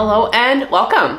Hello and welcome.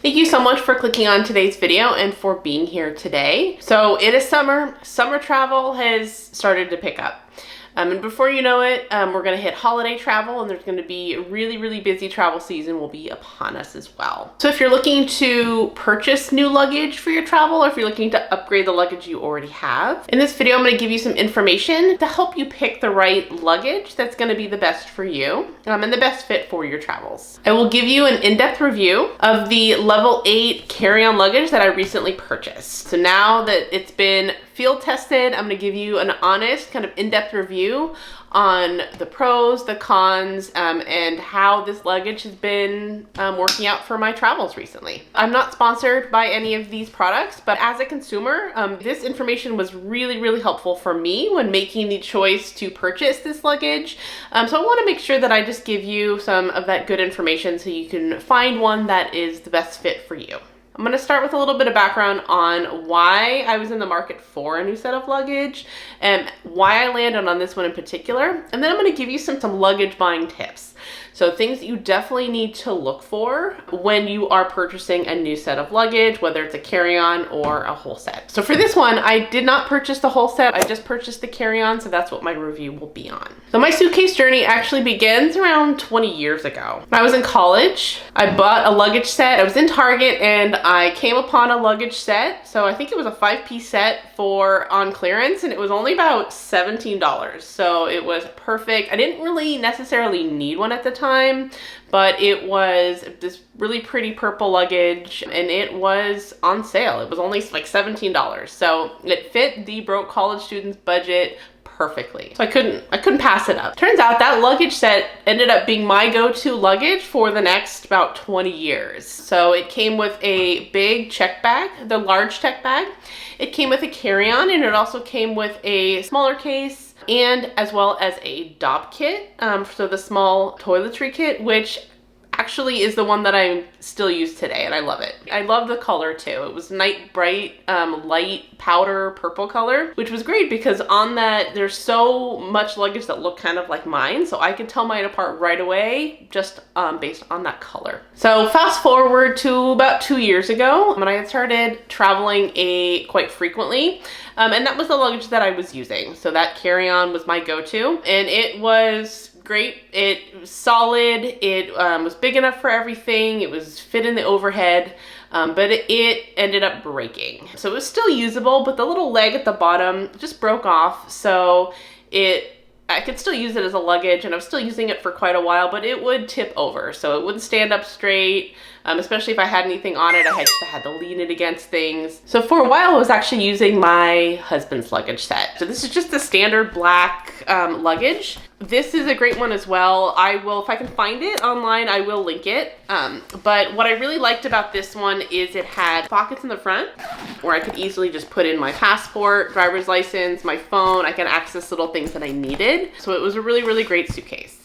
Thank you so much for clicking on today's video and for being here today. So it is summer. Summer travel has started to pick up. And before you know it, we're going to hit holiday travel, and there's going to be a really busy travel season will be upon us as well. So if you're looking to purchase new luggage for your travel, or if you're looking to upgrade the luggage you already have, in this video I'm going to give you some information to help you pick the right luggage that's going to be the best for you and the best fit for your travels. I will give you an in-depth review of the level 8 carry-on luggage that I recently purchased. So now that it's been field tested, I'm going to give you an honest kind of in-depth review on the pros, the cons, and how this luggage has been working out for my travels recently. I'm not sponsored by any of these products, but as a consumer, this information was really helpful for me when making the choice to purchase this luggage. So I want to make sure that I just give you some of that good information so you can find one that is the best fit for you. I'm going to start with a little bit of background on why I was in the market for a new set of luggage and why I landed on this one in particular. And then I'm going to give you some luggage buying tips. So things that you definitely need to look for when you are purchasing a new set of luggage, whether it's a carry-on or a whole set. So for this one, I did not purchase the whole set. I just purchased the carry-on, so that's what my review will be on. So my suitcase journey actually begins around 20 years ago. When I was in college, I bought a luggage set. I was in Target and I came upon a luggage set. So I think it was a 5-piece set on clearance, and it was only about $17. So it was perfect. I didn't really necessarily need one at the time, but it was this really pretty purple luggage and it was on sale. It was only like $17. So it fit the broke college student's budget perfectly. So I couldn't pass it up. Turns out that luggage set ended up being my go-to luggage for the next about 20 years. So it came with a big check bag, the large check bag. It came with a carry-on, and it also came with a smaller case and as well as a DOP kit, so the small toiletry kit, which actually is the one that I still use today, and I love it. I love the color too. It was night bright, light powder purple color, which was great because on that there's so much luggage that look kind of like mine, so I could tell mine apart right away just based on that color. So fast forward to about 2 years ago when I had started traveling quite frequently, and that was the luggage that I was using. So that carry-on was my go-to, and it was great. It was solid. It was big enough for everything. It was fit in the overhead, but it ended up breaking. So it was still usable, but the little leg at the bottom just broke off. So I could still use it as a luggage, and I was still using it for quite a while, but it would tip over. So it wouldn't stand up straight, especially if I had anything on it. I had to lean it against things. So for a while, I was actually using my husband's luggage set. So this is just the standard black luggage. This is a great one as well. I will, if I can find it online, I will link it. But what I really liked about this one is it had pockets in the front where I could easily just put in my passport, driver's license, my phone. I can access little things that I needed. So it was a really great suitcase.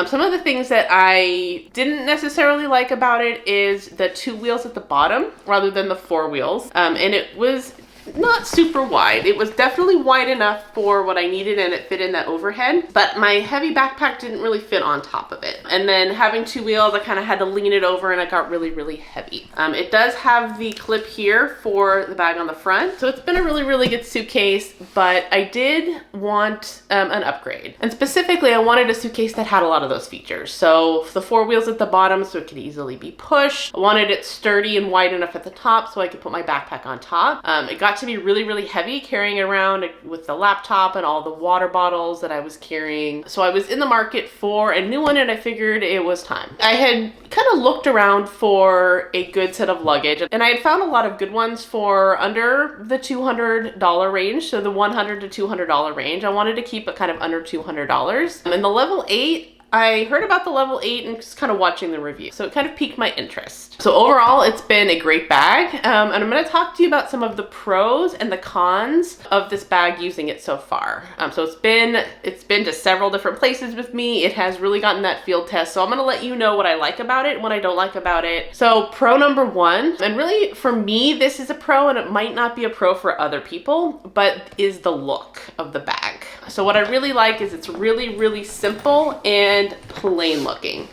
Some of the things that I didn't necessarily like about it is the 2 wheels at the bottom rather than the 4 wheels. And it was not super wide. It was definitely wide enough for what I needed, and it fit in that overhead, but my heavy backpack didn't really fit on top of it. And then having 2 wheels, I kind of had to lean it over, and it got really heavy. It does have the clip here for the bag on the front. So it's been a really good suitcase, but I did want an upgrade. And specifically, I wanted a suitcase that had a lot of those features. So the 4 wheels at the bottom so it could easily be pushed. I wanted it sturdy and wide enough at the top so I could put my backpack on top. It got to be really heavy carrying it around with the laptop and all the water bottles that I was carrying. So I was in the market for a new one, and I figured it was time. I had kind of looked around for a good set of luggage, and I had found a lot of good ones for under the $200 range, so the $100 to $200 range. I wanted to keep it kind of under $200. And the level 8, I heard about the level 8 and just kind of watching the review, so it kind of piqued my interest. So overall, it's been a great bag, and I'm going to talk to you about some of the pros and the cons of this bag using it so far. So it's been to several different places with me. It has really gotten that field test, so I'm going to let you know what I like about it and what I don't like about it. So pro number 1, and really for me this is a pro, and it might not be a pro for other people, but is the look of the bag. So what I really like is it's really simple and plain looking.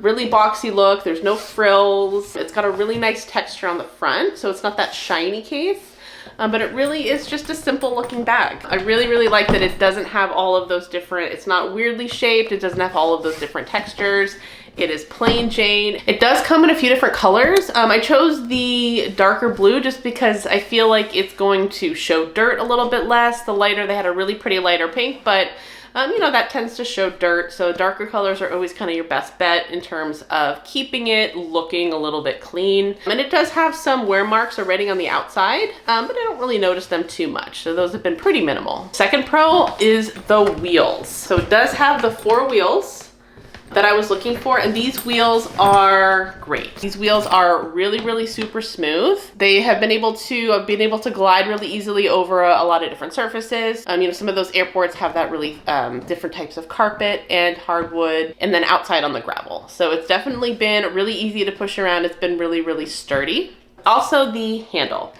really boxy look. There's no frills. It's got a really nice texture on the front, so it's not that shiny case. But it really is just a simple looking bag. I really, really like that it doesn't have all of those different, it's not weirdly shaped. It doesn't have all of those different textures. It is plain Jane. It does come in a few different colors. I chose the darker blue just because I feel like it's going to show dirt a little bit less. The lighter, they had a really pretty lighter pink, but you know, that tends to show dirt. So darker colors are always kind of your best bet in terms of keeping it looking a little bit clean. And it does have some wear marks already on the outside, but I don't really notice them too much. So those have been pretty minimal. Second pro is the wheels. So it does have the 4 wheels that I was looking for, and these wheels are great. These wheels are really, really super smooth. They have been able to glide really easily over a lot of different surfaces. You know, some of those airports have that really different types of carpet and hardwood, and then outside on the gravel. So it's definitely been really easy to push around. It's been really, really sturdy. Also the handle.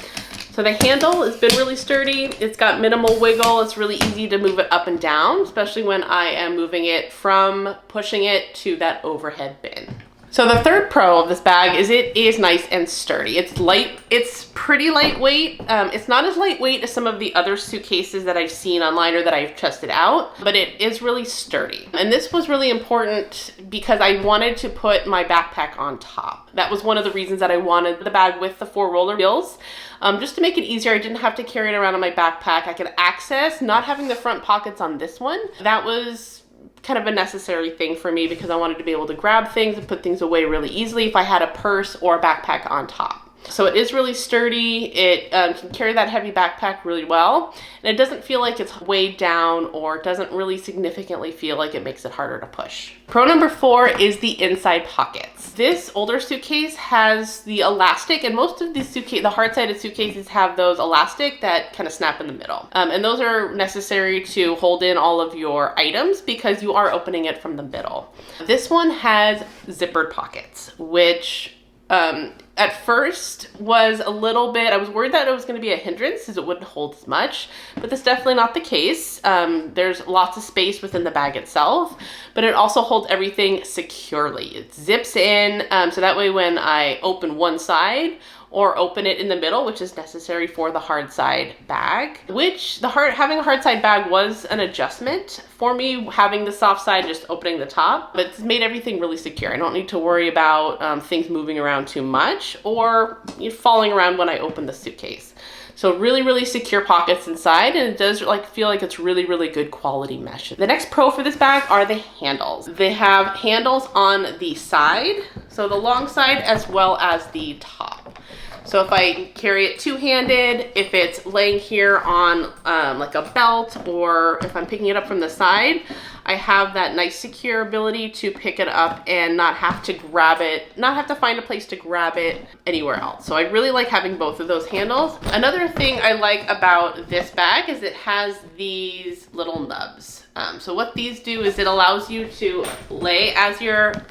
So the handle has been really sturdy. It's got minimal wiggle. It's really easy to move it up and down, especially when I am moving it from pushing it to that overhead bin. So the third pro of this bag is it is nice and sturdy. It's light, it's pretty lightweight. It's not as lightweight as some of the other suitcases that I've seen online or that I've tested out, but it is really sturdy. And this was really important because I wanted to put my backpack on top. That was one of the reasons that I wanted the bag with the 4 roller wheels. Just to make it easier, I didn't have to carry it around in my backpack. I could access, not having the front pockets on this one. That was kind of a necessary thing for me because I wanted to be able to grab things and put things away really easily if I had a purse or a backpack on top. So it is really sturdy. It can carry that heavy backpack really well. And it doesn't feel like it's weighed down, or it doesn't really significantly feel like it makes it harder to push. Pro number 4 is the inside pockets. This older suitcase has the elastic, and most of these the hard-sided suitcases have those elastic that kind of snap in the middle. And those are necessary to hold in all of your items because you are opening it from the middle. This one has zippered pockets, which at first was a little bit, I was worried that it was going to be a hindrance as it wouldn't hold as much, but that's definitely not the case. There's lots of space within the bag itself, but it also holds everything securely. It zips in, so that way when I open one side or open it in the middle, which is necessary for the hard side bag, which having a hard side bag was an adjustment for me, having the soft side just opening the top, but it's made everything really secure. I don't need to worry about things moving around too much or falling around when I open the suitcase. So really, really secure pockets inside, and it does feel like it's really, really good quality mesh. The next pro for this bag are the handles. They have handles on the side, so the long side as well as the top. So if I carry it two-handed, if it's laying here on like a belt, or if I'm picking it up from the side, I have that nice secure ability to pick it up and not have to grab it, not have to find a place to grab it anywhere else. So I really like having both of those handles. Another thing I like about this bag is it has these little nubs. So what these do is it allows you to lay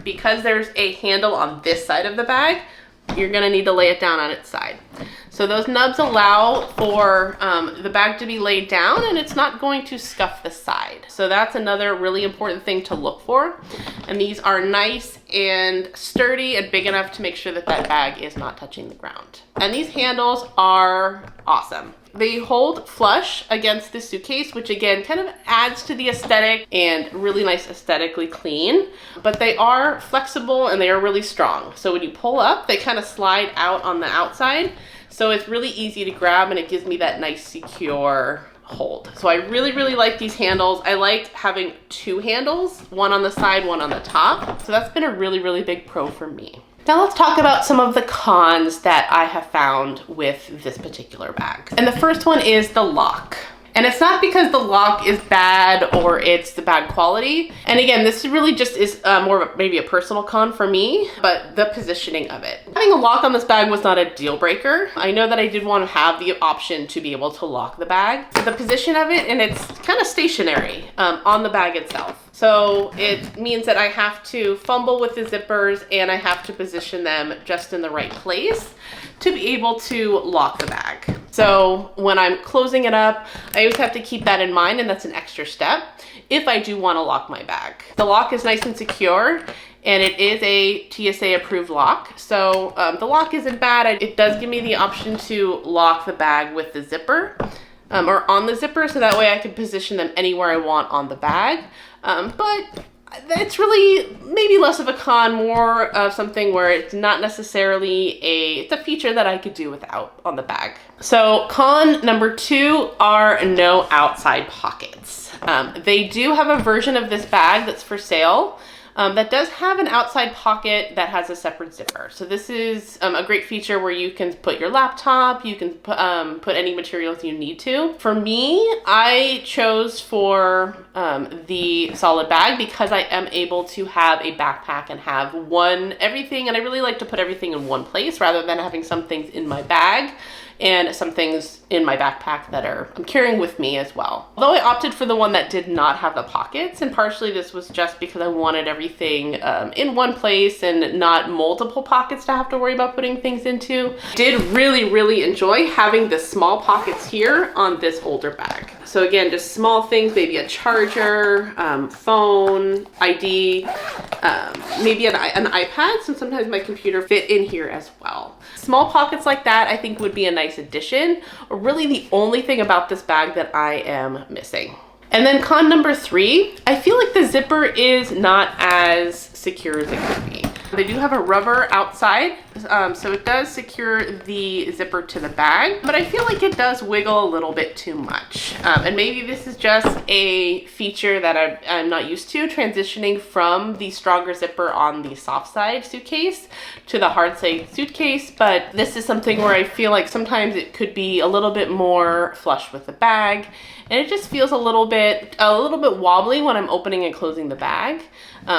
because there's a handle on this side of the bag, you're gonna need to lay it down on its side. So those nubs allow for the bag to be laid down, and it's not going to scuff the side. So that's another really important thing to look for. And these are nice and sturdy and big enough to make sure that that bag is not touching the ground. And these handles are awesome. They hold flush against the suitcase, which again kind of adds to the aesthetic and really nice aesthetically clean, but they are flexible and they are really strong. So when you pull up, they kind of slide out on the outside. So it's really easy to grab, and it gives me that nice secure hold. So I really, really like these handles. I like having two handles, one on the side, one on the top. So that's been a really, really big pro for me. Now let's talk about some of the cons that I have found with this particular bag. And the first one is the lock. And it's not because the lock is bad or it's the bad quality. And again, this really just is more of maybe a personal con for me, but the positioning of it. Having a lock on this bag was not a deal breaker. I know that I did want to have the option to be able to lock the bag. The position of it, and it's kind of stationary on the bag itself. So it means that I have to fumble with the zippers and I have to position them just in the right place to be able to lock the bag. So when I'm closing it up, I always have to keep that in mind, and that's an extra step if I do want to lock my bag. The lock is nice and secure, and it is a TSA approved lock. So the lock isn't bad. It does give me the option to lock the bag with the zipper or on the zipper, so that way I can position them anywhere I want on the bag. But it's really maybe less of a con, more of something where it's not necessarily it's a feature that I could do without on the bag. So con number 2 are no outside pockets. They do have a version of this bag that's for sale that does have an outside pocket that has a separate zipper. So this is a great feature where you can put your laptop, you can put any materials you need to. For me, I chose for the solid bag because I am able to have a backpack and have everything, and I really like to put everything in one place rather than having some things in my bag and some things in my backpack that I'm carrying with me as well. Although I opted for the one that did not have the pockets, and partially this was just because I wanted everything in one place and not multiple pockets to have to worry about putting things into. Did really enjoy having the small pockets here on this older bag. So again, just small things, maybe a charger, phone, ID, maybe an iPad, since sometimes my computer fit in here as well. Small pockets like that I think would be a nice addition, or really the only thing about this bag that I am missing. And then con number 3, I feel like the zipper is not as secure as it could be. They do have a rubber outside, so it does secure the zipper to the bag, but I feel like it does wiggle a little bit too much. And maybe this is just a feature that I'm not used to, transitioning from the stronger zipper on the soft side suitcase to the hard side suitcase, but this is something where I feel like sometimes it could be a little bit more flush with the bag, and it just feels a little bit wobbly when I'm opening and closing the bag.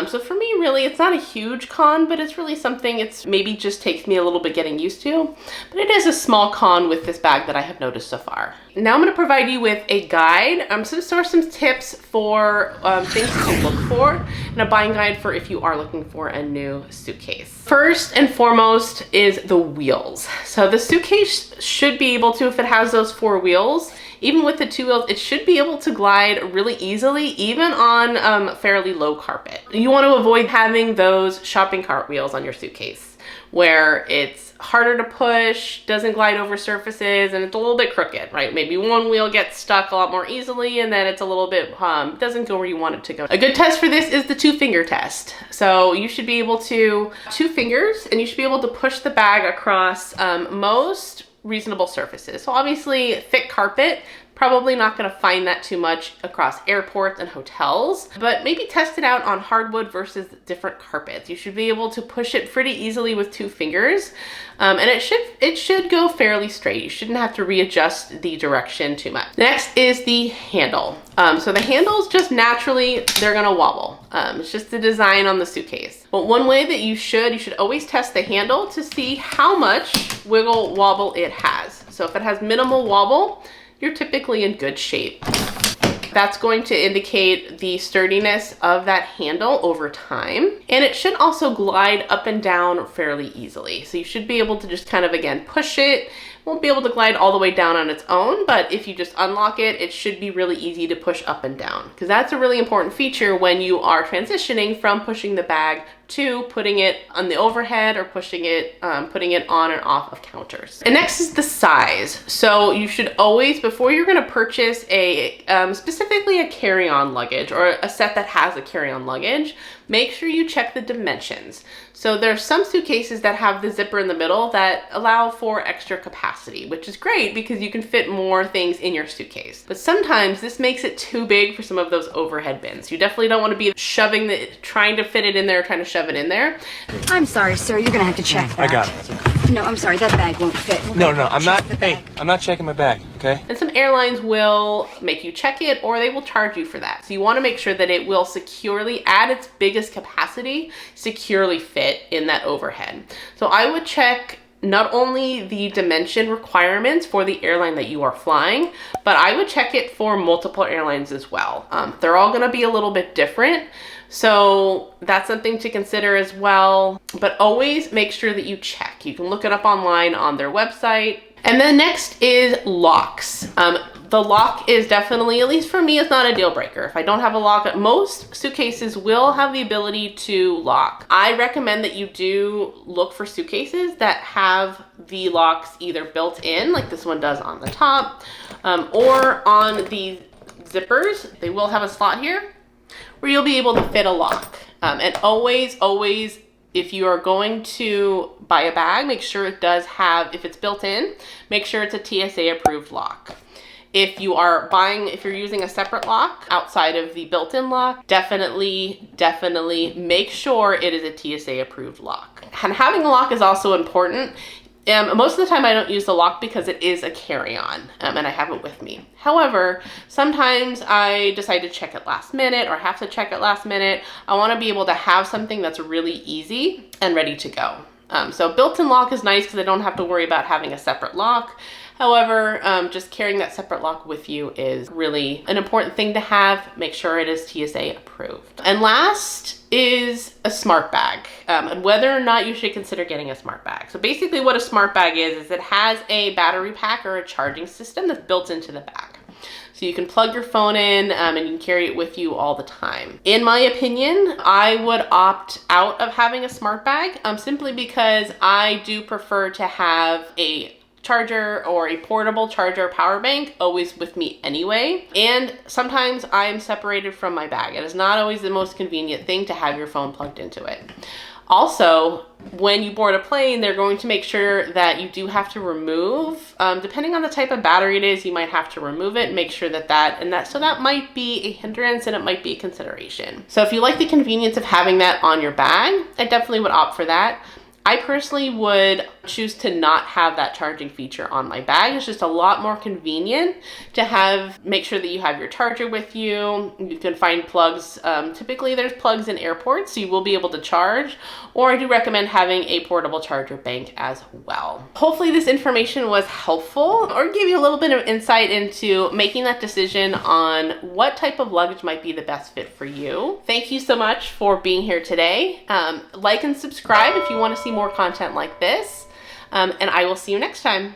So for me, really, it's not a huge con, but it's really something it's maybe just takes me a little bit getting used to. But it is a small con with this bag that I have noticed so far. Now I'm going to provide you with a guide, some tips for things to look for, and a buying guide for if you are looking for a new suitcase. First and foremost is the wheels. So the suitcase should be able to, if it has those 4 wheels, even with the 2 wheels, it should be able to glide really easily, even on fairly low carpet. You want to avoid having those shopping cart wheels on your suitcase, where it's harder to push, doesn't glide over surfaces, and it's a little bit crooked, right? Maybe one wheel gets stuck a lot more easily, and then it's a little bit, doesn't go where you want it to go. A good test for this is the 2-finger test. So you should be able to, 2 fingers, and you should be able to push the bag across most reasonable surfaces. So obviously thick carpet, probably not going to find that too much across airports and hotels, but maybe test it out on hardwood versus different carpets. You should be able to push it pretty easily with 2 fingers, and it should go fairly straight. You shouldn't have to readjust the direction too much. Next is the handle. So the handles just naturally, they're gonna wobble. It's just the design on the suitcase. But one way that you should always test the handle to see how much wiggle wobble it has. So if it has minimal wobble, you're typically in good shape. That's going to indicate the sturdiness of that handle over time. And it should also glide up and down fairly easily. So you should be able to just kind of, again, push it. Won't be able to glide all the way down on its own, but if you just unlock it, it should be really easy to push up and down, because that's a really important feature when you are transitioning from pushing the bag to putting it on the overhead or putting it on and off of counters. And next is the size. So you should always, before you're going to purchase specifically a carry-on luggage or a set that has a carry-on luggage, make sure you check the dimensions. So there's some suitcases that have the zipper in the middle that allow for extra capacity, which is great because you can fit more things in your suitcase. But sometimes this makes it too big for some of those overhead bins. You definitely don't want to be trying to fit it in there, trying to shove it in there. I'm sorry, sir. You're gonna have to check that. I got it. No, I'm sorry. That bag won't fit. No, I'm not. Hey, I'm not checking my bag, okay? And some airlines will make you check it, or they will charge you for that. So you want to make sure that it will securely, at its biggest capacity, securely fit in that overhead. So I would check not only the dimension requirements for the airline that you are flying, but I would check it for multiple airlines as well. They're all going to be a little bit different, so that's something to consider as well. But always make sure that you check. You can look it up online on their website. And then next is locks. The The lock is definitely, at least for me, it's not a deal breaker. If I don't have a lock, most suitcases will have the ability to lock. I recommend that you do look for suitcases that have the locks either built in, like this one does on the top, or on the zippers. They will have a slot here where you'll be able to fit a lock. And always, if you are going to buy a bag, make sure it does have, if it's built in, make sure it's a TSA approved lock. If you're using a separate lock outside of the built-in lock, definitely make sure it is a TSA approved lock. And having a lock is also important. Most of the time I don't use the lock because it is a carry-on, and I have it with me. However, sometimes I decide to check it last minute or have to check it last minute. I want to be able to have something that's really easy and ready to go. So built-in lock is nice because I don't have to worry about having a separate lock. However, just carrying that separate lock with you is really an important thing to have. Make sure it is TSA approved. And last is a smart bag, and whether or not you should consider getting a smart bag. So basically what a smart bag is it has a battery pack or a charging system that's built into the bag. So you can plug your phone in and you can carry it with you all the time. In my opinion, I would opt out of having a smart bag simply because I do prefer to have a charger or a portable charger power bank always with me anyway. And sometimes I'm separated from my bag. It is not always the most convenient thing to have your phone plugged into it. Also, when you board a plane, they're going to make sure that you do have to remove, depending on the type of battery it is, you might have to remove it, make sure so that might be a hindrance and it might be a consideration. So if you like the convenience of having that on your bag, I definitely would opt for that. I personally would choose to not have that charging feature on my bag. It's just a lot more convenient to make sure that you have your charger with you. You can find plugs. Typically there's plugs in airports, so you will be able to charge, or I do recommend having a portable charger bank as well. Hopefully this information was helpful or gave you a little bit of insight into making that decision on what type of luggage might be the best fit for you. Thank you so much for being here today. Like and subscribe if you want to see more content like this, and I will see you next time.